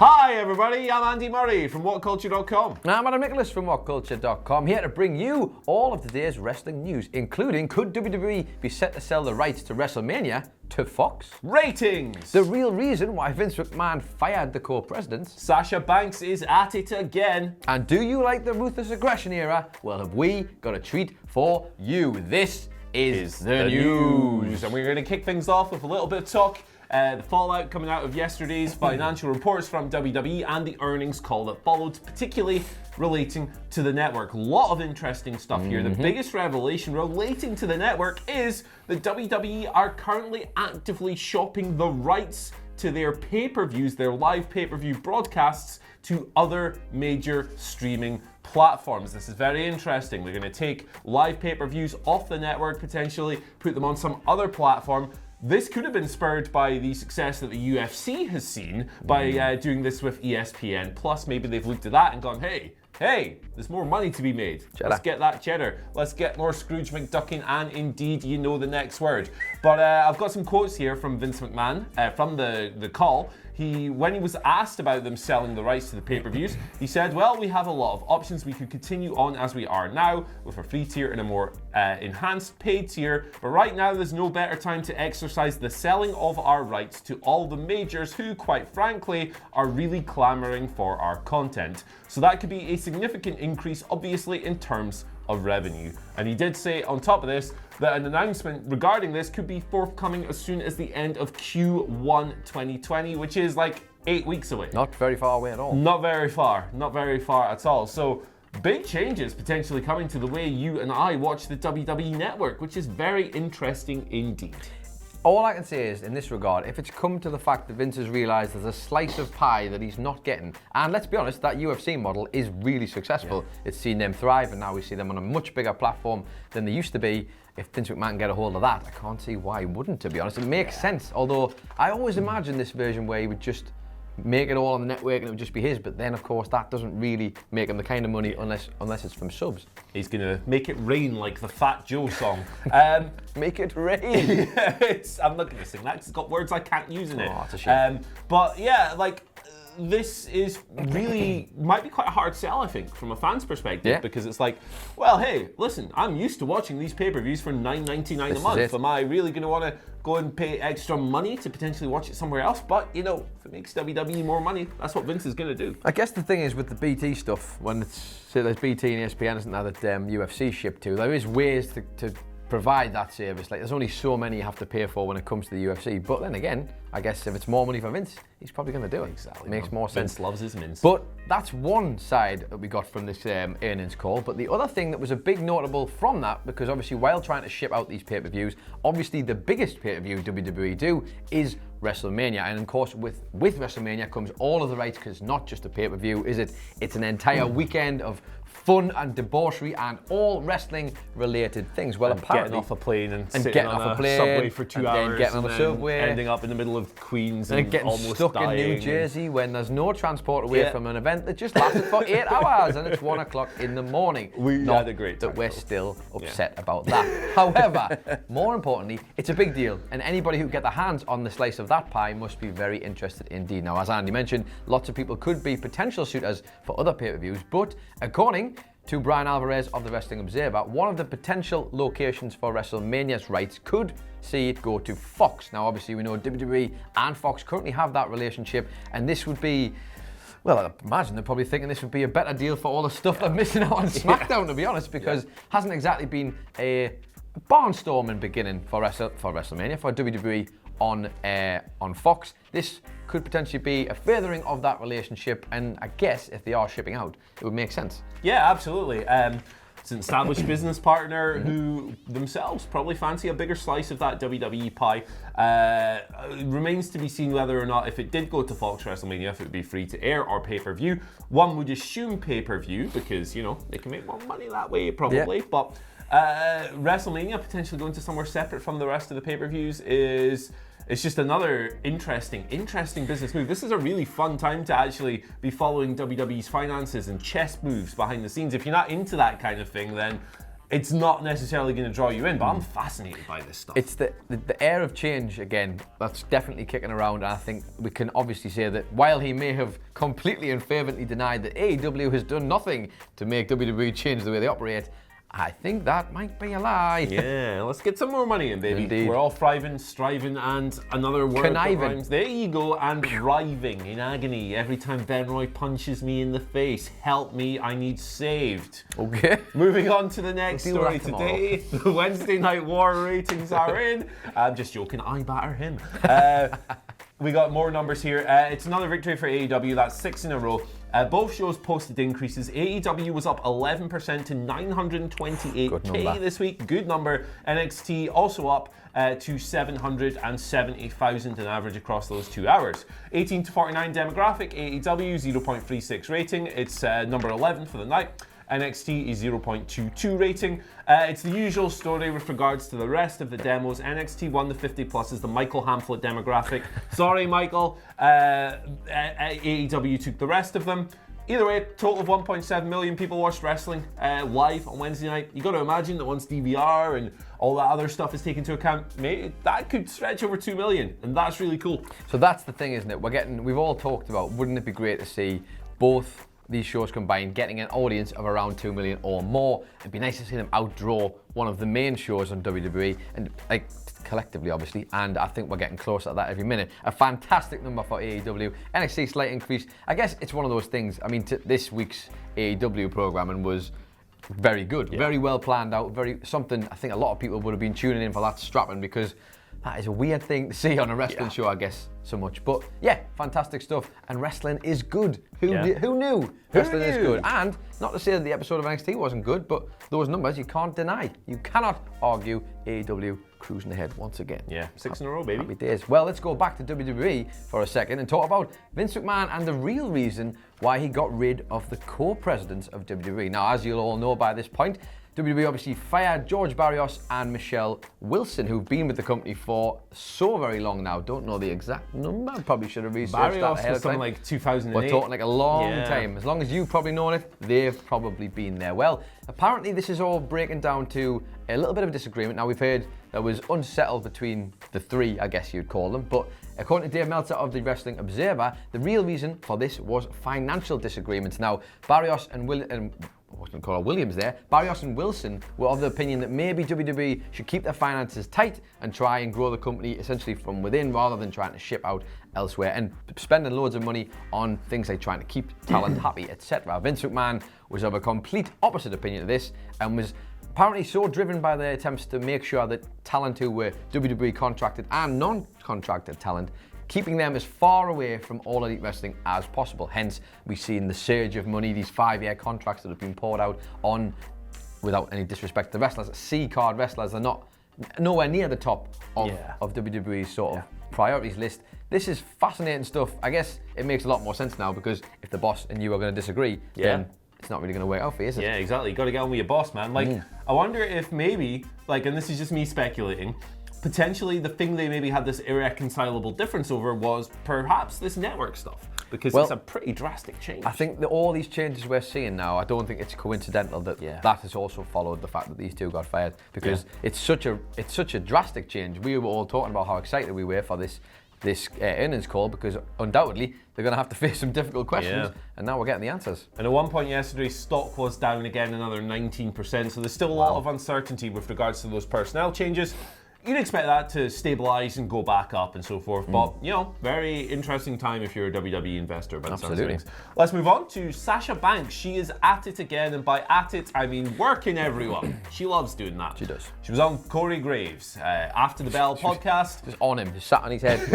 Hi everybody, I'm Andy Murray from WhatCulture.com. I'm Adam Nicholas from WhatCulture.com, here to bring you all of today's wrestling news, including could WWE be set to sell the rights to WrestleMania to Fox? Ratings! The real reason why Vince McMahon fired the co-presidents. Sasha Banks is at it again. And do you like the Ruthless Aggression era? Well, have we got a treat for you? This is the news. And we're going to kick things off with a little bit of talk. The fallout coming out of yesterday's financial reports from WWE and the earnings call that followed, particularly relating to the network. A lot of interesting stuff here. The biggest revelation relating to the network is that WWE are currently actively shopping the rights to their pay-per-views, their live pay-per-view broadcasts, to other major streaming platforms. This is very interesting. They're going to take live pay-per-views off the network, potentially put them on some other platform. This could have been spurred by the success that the UFC has seen by doing this with ESPN. Plus, maybe they've looked at that and gone, hey, there's more money to be made. Cheddar. Let's get that cheddar. Let's get more Scrooge McDuckin, and indeed, you know the next word. But I've got some quotes here from Vince McMahon from the call. When he was asked about them selling the rights to the pay-per-views, he said, well, we have a lot of options. We could continue on as we are now with a free tier and a more enhanced paid tier. But right now, there's no better time to exercise the selling of our rights to all the majors who, quite frankly, are really clamoring for our content. So that could be a significant increase, obviously, in terms of revenue. And he did say on top of this that an announcement regarding this could be forthcoming as soon as the end of Q1 2020, which is like 8 weeks away. Not very far away at all. Not very far at all. So big changes potentially coming to the way you and I watch the WWE network, which is very interesting indeed. All I can say is, in this regard, if it's come to the fact that Vince has realised there's a slice of pie that he's not getting, and let's be honest, that UFC model is really successful. Yeah. It's seen them thrive, and now we see them on a much bigger platform than they used to be. If Vince McMahon can get a hold of that, I can't see why he wouldn't, to be honest. It makes sense, although I always imagined this version where he would just make it all on the network and it would just be his, but then of course that doesn't really make him the kind of money unless it's from subs. He's gonna make it rain like the Fat Joe song. Make it rain. I'm not gonna sing that, it's got words I can't use in it. Oh, that's a shame. But yeah, this is really, might be quite a hard sell, I think, from a fan's perspective, because it's like, well, hey, listen, I'm used to watching these pay-per-views for $9.99 a month. Am I really going to want to go and pay extra money to potentially watch it somewhere else? But, you know, if it makes WWE more money, that's what Vince is going to do. I guess the thing is with the BT stuff, when there's BT and ESPN, isn't there, that UFC ship to, there is ways to provide that service. Like, there's only so many you have to pay for when it comes to the UFC. But then again, I guess if it's more money for Vince, he's probably going to do it. Exactly. It makes more sense. Vince loves his mince. But that's one side that we got from this earnings call. But the other thing that was a big notable from that, because obviously while trying to ship out these pay-per-views, obviously the biggest pay-per-view WWE do is WrestleMania. And of course, with WrestleMania comes all of the rights, because it's not just a pay-per-view, is it? It's an entire weekend of fun and debauchery and all wrestling-related things. Well, and apparently, getting off a plane and sitting on a subway for 2 hours, then getting on a subway, ending up in the middle of Queens and getting almost stuck in New Jersey when there's no transport away from an event that just lasted for 8 hours and it's 1 o'clock in the morning. We had a great time. That we're still upset about that. However, more importantly, it's a big deal, and anybody who get their hands on the slice of that pie must be very interested indeed. Now, as Andy mentioned, lots of people could be potential suitors for other pay-per-views, but according to Brian Alvarez of the Wrestling Observer, one of the potential locations for WrestleMania's rights could see it go to Fox. Now, obviously, we know WWE and Fox currently have that relationship, and this would be, well, I imagine they're probably thinking this would be a better deal for all the stuff they're missing out on SmackDown, to be honest, because hasn't exactly been a barnstorming beginning for WrestleMania, for WWE on Fox. This could potentially be a furthering of that relationship, and I guess if they are shipping out, it would make sense. Yeah, absolutely. It's an established business partner who themselves probably fancy a bigger slice of that WWE pie. It remains to be seen whether or not, if it did go to Fox WrestleMania, if it would be free to air or pay-per-view. One would assume pay-per-view because, you know, they can make more money that way probably. But WrestleMania potentially going to somewhere separate from the rest of the pay-per-views is It's just another interesting business move. This is a really fun time to actually be following WWE's finances and chess moves behind the scenes. If you're not into that kind of thing, then it's not necessarily going to draw you in, but I'm fascinated by this stuff. It's the air of change, again, that's definitely kicking around. And I think we can obviously say that while he may have completely and fervently denied that AEW has done nothing to make WWE change the way they operate, I think that might be a lie. Yeah, let's get some more money in, baby. Indeed. We're all thriving, striving, and another word Conniving. that rhymes. There you go, and writhing in agony every time Ben Roy punches me in the face. Help me, I need saved. Okay. Moving on to the next We'll story deal with today. The Wednesday Night War ratings are in. I'm just joking, I batter him. We got more numbers here. It's another victory for AEW, that's 6 in a row. Both shows posted increases. AEW was up 11% to 928K this week. Good number. NXT also up to 770,000 on average across those 2 hours. 18 to 49 demographic, AEW 0.36 rating. It's number 11 for the night. NXT is 0.22 rating. It's the usual story with regards to the rest of the demos. NXT won the 50 plus is the Michael Hamflet demographic. Sorry, Michael. AEW took the rest of them. Either way, total of 1.7 million people watched wrestling live on Wednesday night. You got to imagine that once DVR and all that other stuff is taken into account, maybe that could stretch over 2 million, and that's really cool. So that's the thing, isn't it? We've all talked about, wouldn't it be great to see both these shows combined getting an audience of around 2 million or more? It'd be nice to see them outdraw one of the main shows on WWE, and like collectively obviously, and I think we're getting closer to that every minute. A fantastic number for AEW. NXT slight increase. I guess it's one of those things. I mean, this week's AEW programming was very good, very well planned out, very something I think a lot of people would have been tuning in for that strapping, because that is a weird thing to see on a wrestling show, I guess, so much. But yeah, fantastic stuff. And wrestling is good. Who knew? Wrestling is good. And not to say that the episode of NXT wasn't good, but those numbers you can't deny. You cannot argue AEW cruising ahead once again. Yeah, 6 in a row, baby. Happy days. Well, let's go back to WWE for a second and talk about Vince McMahon and the real reason why he got rid of the co-presidents of WWE. Now, as you'll all know by this point, WWE obviously fired George Barrios and Michelle Wilson, who've been with the company for so very long now. Don't know the exact number. Probably should have researched Barrios that ahead was of time. something like 2008. We're talking like a long time. As long as you've probably known it, they've probably been there. Well, apparently this is all breaking down to a little bit of a disagreement. Now, we've heard that was unsettled between the three, I guess you'd call them, but according to Dave Meltzer of the Wrestling Observer, the real reason for this was financial disagreements. Now, Barrios and Williams there. Barrios and Wilson were of the opinion that maybe WWE should keep their finances tight and try and grow the company essentially from within rather than trying to ship out elsewhere and spending loads of money on things like trying to keep talent happy, etc. Vince McMahon was of a complete opposite opinion of this and was apparently so driven by the attempts to make sure that talent who were WWE contracted and non-contracted talent, keeping them as far away from All Elite Wrestling as possible. Hence, we've seen the surge of money, these 5-year contracts that have been poured out on, without any disrespect to wrestlers, C-card wrestlers. They're nowhere near the top of WWE's sort of priorities list. This is fascinating stuff. I guess it makes a lot more sense now, because if the boss and you are going to disagree, then it's not really going to work out for you, is it? Yeah, exactly. You got to get on with your boss, man. Like, I wonder if maybe, like, and this is just me speculating, potentially the thing they maybe had this irreconcilable difference over was perhaps this network stuff, because it's a pretty drastic change. I think that all these changes we're seeing now, I don't think it's coincidental that that has also followed the fact that these two got fired, because it's such a drastic change. We were all talking about how excited we were for this earnings call, because undoubtedly they're going to have to face some difficult questions, and now we're getting the answers. And at one point yesterday, stock was down again another 19%, so there's still a lot of uncertainty with regards to those personnel changes. You'd expect that to stabilize and go back up and so forth, but very interesting time if you're a WWE investor. By the sounds of things. Let's move on to Sasha Banks. She is at it again, and by at it, I mean working everyone. She loves doing that. She does. She was on Corey Graves After the Bell podcast. Just on him, just sat on his head.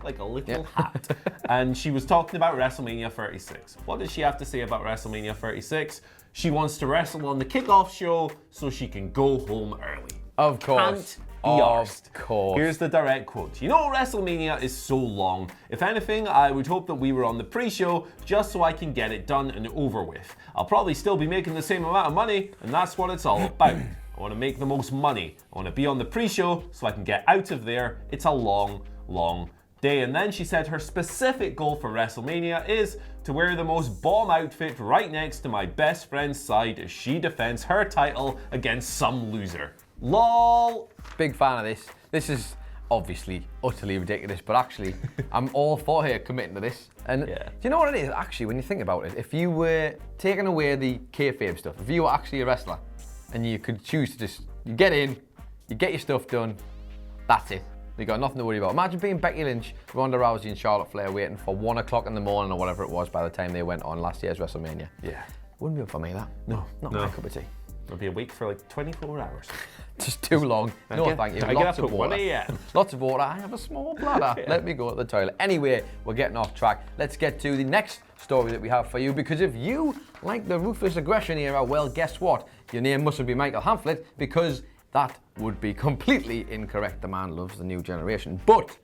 Like a little hat. And she was talking about WrestleMania 36. What does she have to say about WrestleMania 36? She wants to wrestle on the kickoff show so she can go home early. Of course. Of course. Here's the direct quote. You know, WrestleMania is so long. If anything, I would hope that we were on the pre-show just so I can get it done and over with. I'll probably still be making the same amount of money, and that's what it's all about. I want to make the most money. I want to be on the pre-show so I can get out of there. It's a long, long day. And then she said her specific goal for WrestleMania is to wear the most bomb outfit right next to my best friend's side as she defends her title against some loser. LOL. Big fan of this. This is obviously utterly ridiculous, but actually I'm all for her committing to this. And do you know what it is? Actually, when you think about it, if you were taking away the kayfabe stuff, if you were actually a wrestler and you could choose to just, you get in, you get your stuff done, that's it. You got nothing to worry about. Imagine being Becky Lynch, Ronda Rousey and Charlotte Flair waiting for 1 o'clock in the morning or whatever it was by the time they went on last year's WrestleMania. Yeah. Wouldn't be up for me, that. No. Not my cup of tea. I'll be awake for like 24 hours. Just too long. No, thank you. I get Lots up of at water. 1 a.m. Lots of water. I have a small bladder. Let me go to the toilet. Anyway, we're getting off track. Let's get to the next story that we have for you, because if you like the Ruthless Aggression era, well, guess what? Your name mustn't be Michael Hamflett, because that would be completely incorrect. The man loves the new generation. But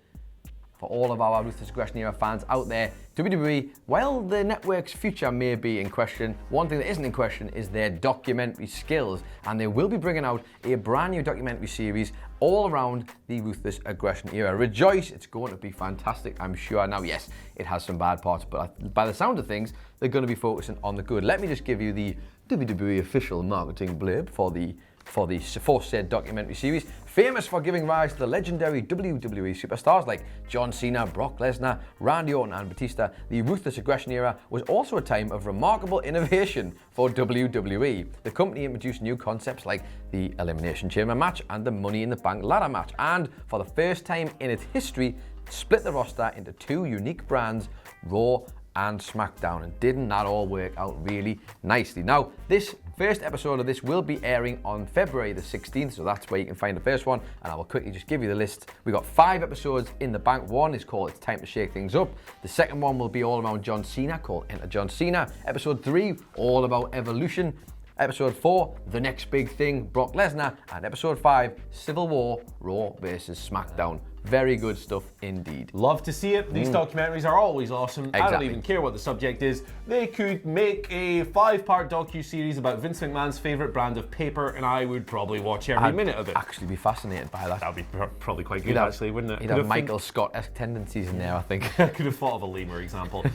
for all of our Ruthless Aggression era fans out there, WWE, while the network's future may be in question, one thing that isn't in question is their documentary skills, and they will be bringing out a brand new documentary series all around the Ruthless Aggression era. Rejoice, it's going to be fantastic, I'm sure. Now, yes, it has some bad parts, but by the sound of things, they're going to be focusing on the good. Let me just give you the WWE official marketing blurb for the aforesaid documentary series. Famous for giving rise to the legendary WWE superstars like John Cena, Brock Lesnar, Randy Orton and Batista, the Ruthless Aggression era was also a time of remarkable innovation for WWE. The company introduced new concepts like the Elimination Chamber match and the Money in the Bank ladder match, and for the first time in its history, split the roster into two unique brands, Raw and SmackDown, and didn't that all work out really nicely? Now, this first episode of this will be airing on February the 16th, so that's where you can find the first one, and I will quickly just give you the list. We got 5 episodes in the bank. One is called It's Time to Shake Things Up. The second one will be all around John Cena, called Enter John Cena. Episode 3, all about Evolution. Episode 4, The Next Big Thing, Brock Lesnar. And episode 5, Civil War, Raw versus SmackDown. Very good stuff indeed. Love to see it. These documentaries are always awesome. Exactly. I don't even care what the subject is. They could make a 5-part docu-series about Vince McMahon's favourite brand of paper, and I would probably watch every minute of it. Actually be fascinated by that. That'd be probably quite good, actually, wouldn't it? He'd have Michael Scott-esque tendencies in there, I think. I could have thought of a lamer example.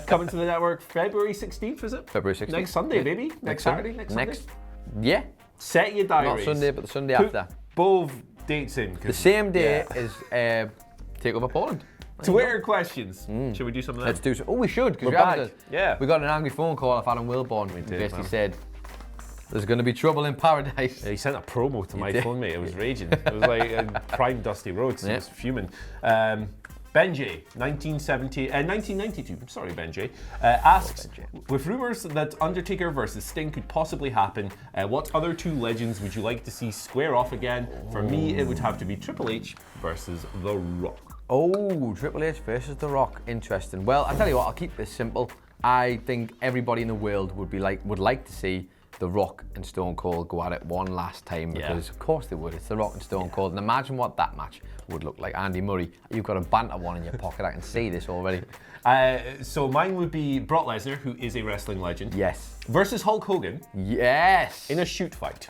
Coming to the network February 16th, is it? February 16th. Next Sunday, baby. Next Saturday, next Sunday. Yeah. Set your diaries. Not Sunday, but the Sunday after. Both dates in. The same day as Takeover Poland. Twitter questions. Should we do some of that? Let's do so. Oh, we should, because we got an angry phone call off Adam Wilborn. He basically said, there's going to be trouble in paradise. Yeah, he sent a promo to my phone, mate. It was raging. It was like prime Dusty Rhodes. It was fuming. Benjay, 1992, sorry Benjay, asks, with rumours that Undertaker versus Sting could possibly happen, what other two legends would you like to see square off again? For me, it would have to be Triple H versus The Rock. Oh, Triple H versus The Rock. Interesting. Well, I'll tell you what, I'll keep this simple. I think everybody in the world would like to see The Rock and Stone Cold go at it one last time, because of course they would. It's The Rock and Stone Cold, and imagine what that match would look like. Andy Murray, you've got a banter one in your pocket. I can see this already. So mine would be Brock Lesnar, who is a wrestling legend. Yes. Versus Hulk Hogan. Yes. In a shoot fight.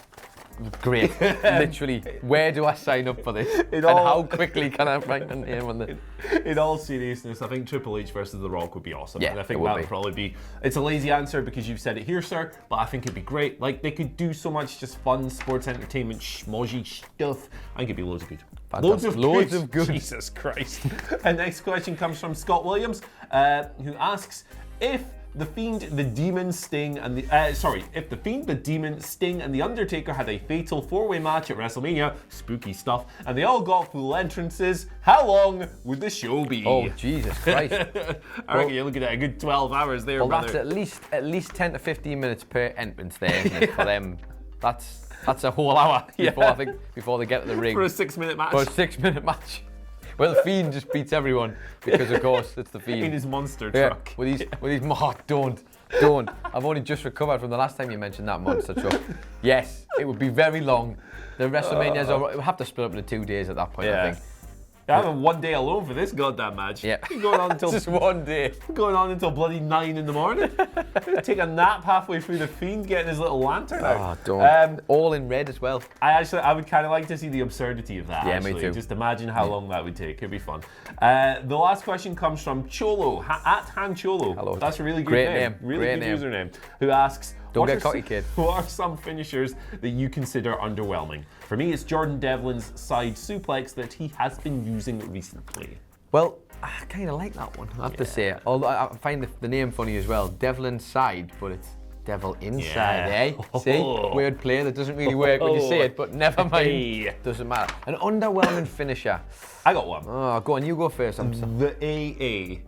Great. Literally, where do I sign up for this? And how quickly can I write my name on the... In all seriousness, I think Triple H versus The Rock would be awesome. Yeah, and I think that would probably be... It's a lazy answer because you've said it here, sir, but I think it'd be great. Like, they could do so much just fun sports entertainment, schmozzy stuff. I think it'd be loads of good. Fantastic. Loads of good. Jesus Christ. And next question comes from Scott Williams, who asks, if the Fiend, the Demon, Sting, and if the Fiend, the Demon, Sting, and the Undertaker had a fatal 4-way match at WrestleMania, spooky stuff, and they all got full entrances, how long would the show be? Oh, Jesus Christ. I reckon you're looking at a good 12 hours there, well, brother. That's at least 10 to 15 minutes per entrance there, isn't it, for them? That's a whole hour before they get to the ring. For a 6-minute match. For a 6-minute match. Well, the Fiend just beats everyone because, of course, it's the Fiend. In his monster truck. With his don't. I've only just recovered from the last time you mentioned that monster truck. Yes, it would be very long. The WrestleManias, it would have to split up into 2 days at that point, I think. I'm having 1 day alone for this goddamn match. Yeah. Going on until just 1 day. Going on until bloody 9 in the morning. Take a nap halfway through the Fiend getting his little lantern out. Oh, don't. All in red as well. I would kind of like to see the absurdity of that. Yeah, actually. me too. Just imagine how long that would take. It'd be fun. The last question comes from Cholo at Han Cholo. Hello. That's a really good Great name. name. Really Great good name. username. Who asks, Don't get cocky, kid. What are some finishers that you consider underwhelming? For me, it's Jordan Devlin's side suplex that he has been using recently. Well, I kind of like that one, I have to say. Although I find the name funny as well. Devlin's side, but it's Devil inside, eh? See? Weird play that doesn't really work when you say it, but never mind. Hey. Doesn't matter. An underwhelming finisher. I got one. Oh, go on, you go first. The AA.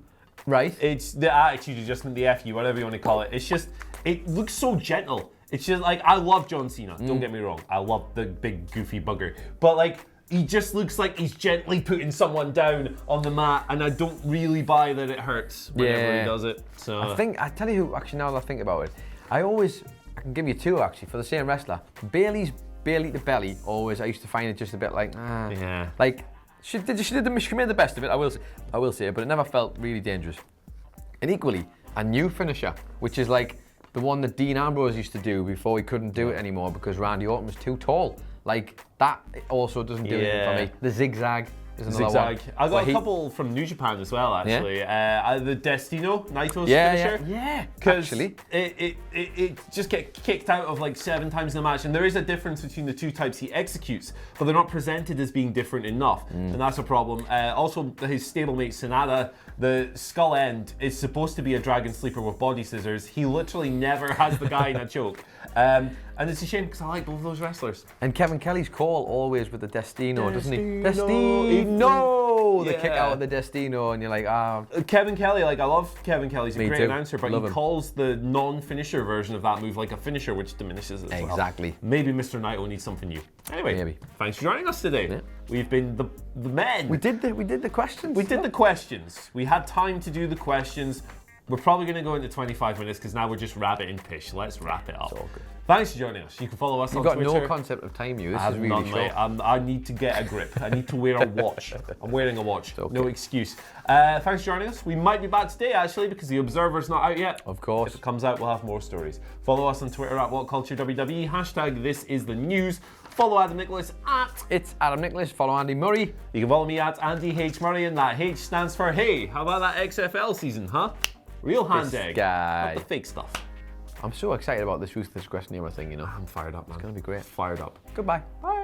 Right. It's the attitude adjustment, the FU, whatever you want to call it. It's just, it looks so gentle. It's just like, I love John Cena, don't get me wrong. I love the big goofy bugger. But like, he just looks like he's gently putting someone down on the mat, and I don't really buy that it hurts whenever he does it. So I tell you who, actually now that I think about it, I can give you two actually, for the same wrestler. Bailey's Bailey to belly, always, I used to find it just a bit like, yeah. Like, she made the best of it, I will say, but it never felt really dangerous. And equally, a new finisher, which is like the one that Dean Ambrose used to do before he couldn't do it anymore because Randy Orton was too tall. Like, that also doesn't do anything for me. The zigzag is another one. I got a couple from New Japan as well, actually. The Destino, Naito's finisher. Yeah, actually. It just gets kicked out of like 7 times in the match, and there is a difference between the 2 types he executes, but they're not presented as being different enough, and that's a problem. Also, his stablemate Sonata, the skull end is supposed to be a dragon sleeper with body scissors. He literally never has the guy in a choke. And it's a shame because I like both of those wrestlers. And Kevin Kelly's call always with the Destino, doesn't he? Destino! The kick out of the Destino, and you're like, Kevin Kelly, like, I love Kevin Kelly. He's a great announcer, but love he him. calls the non-finisher version of that move like a finisher, which diminishes it as well. Exactly. Maybe Mr. Naito needs something new. Anyway, thanks for joining us today. Yeah. We've been the men. We did the questions. We did the questions. We had time to do the questions. We're probably going to go into 25 minutes because now we're just rabbiting pish. Let's wrap it up. It's all good. Thanks for joining us. You can follow us on Twitter. You've got no concept of time, you. This is really short. Mate. I need to get a grip. I need to wear a watch. I'm wearing a watch. Okay. No excuse. Thanks for joining us. We might be back today, actually, because The Observer's not out yet. Of course. If it comes out, we'll have more stories. Follow us on Twitter at WhatCultureWWE. Hashtag This Is The News. Follow Adam Nicholas at... It's Adam Nicholas. Follow Andy Murray. You can follow me at Andy H. Murray, and that H stands for hey. How about that XFL season, huh? Real hand egg. Guy. Not the fake stuff. I'm so excited about this Ruthless Aggression thing, you know. I'm fired up, man. It's going to be great. Fired up. Goodbye. Bye.